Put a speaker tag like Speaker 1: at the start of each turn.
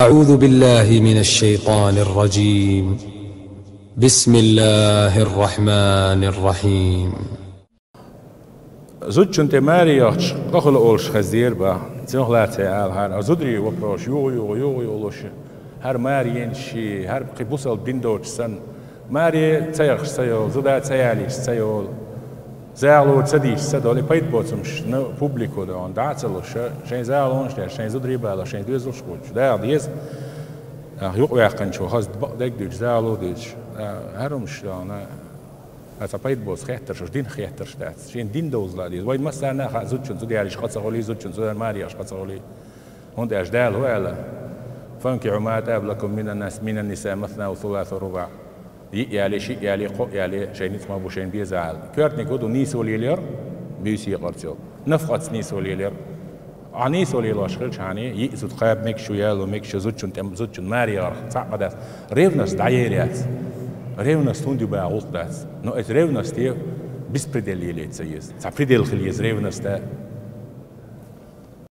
Speaker 1: أعوذ بالله من الشيطان الرجيم. بسم الله الرحمن الرحيم.
Speaker 2: Zutchunte Mariach, Kochel Olsch Hazirba, Zinohlate Al Har, Azudri Waprosh, Olosh, Har Marian Shi, Har Kibusal Bindoch San, Mari Tayach Sayo, Zudat Sayalis Sayol, Zalo Tzadis, Sadoli Paitbotsum, Publico, on Datzelo, Shen Zalon, Shen Zudribala, Shen Duzelskuch, there is Jukwakancho, has Degdich, Zalo Ditch, Harumshan. از پایت باز خیتر شد دین خیتر شد شین دین دوزلادی وای مثلا نه زود چون زود یاریش قصه قولی زود چون زود ماریاش قصه قولی هند أجدال هو ألا فانكحوا ما تاب لكم من النساء مثنى وثلاث ورباع يالي شيء يالي قو يالي شيء نسمع بوشين بيزعل كرت نقولوا نيس وليلير بيسي قرتيو نفقت نيس وليلير عنيس وليلر شغلش عني يأذوا تقاب مكشو يالو مكشو زود چون ماريار صعبة ريفنس دعيريات Revnost hundi bij altijd. Nou, het revnost hier bespredeel je leed, zei je. Het is predeel gelezen, revnost.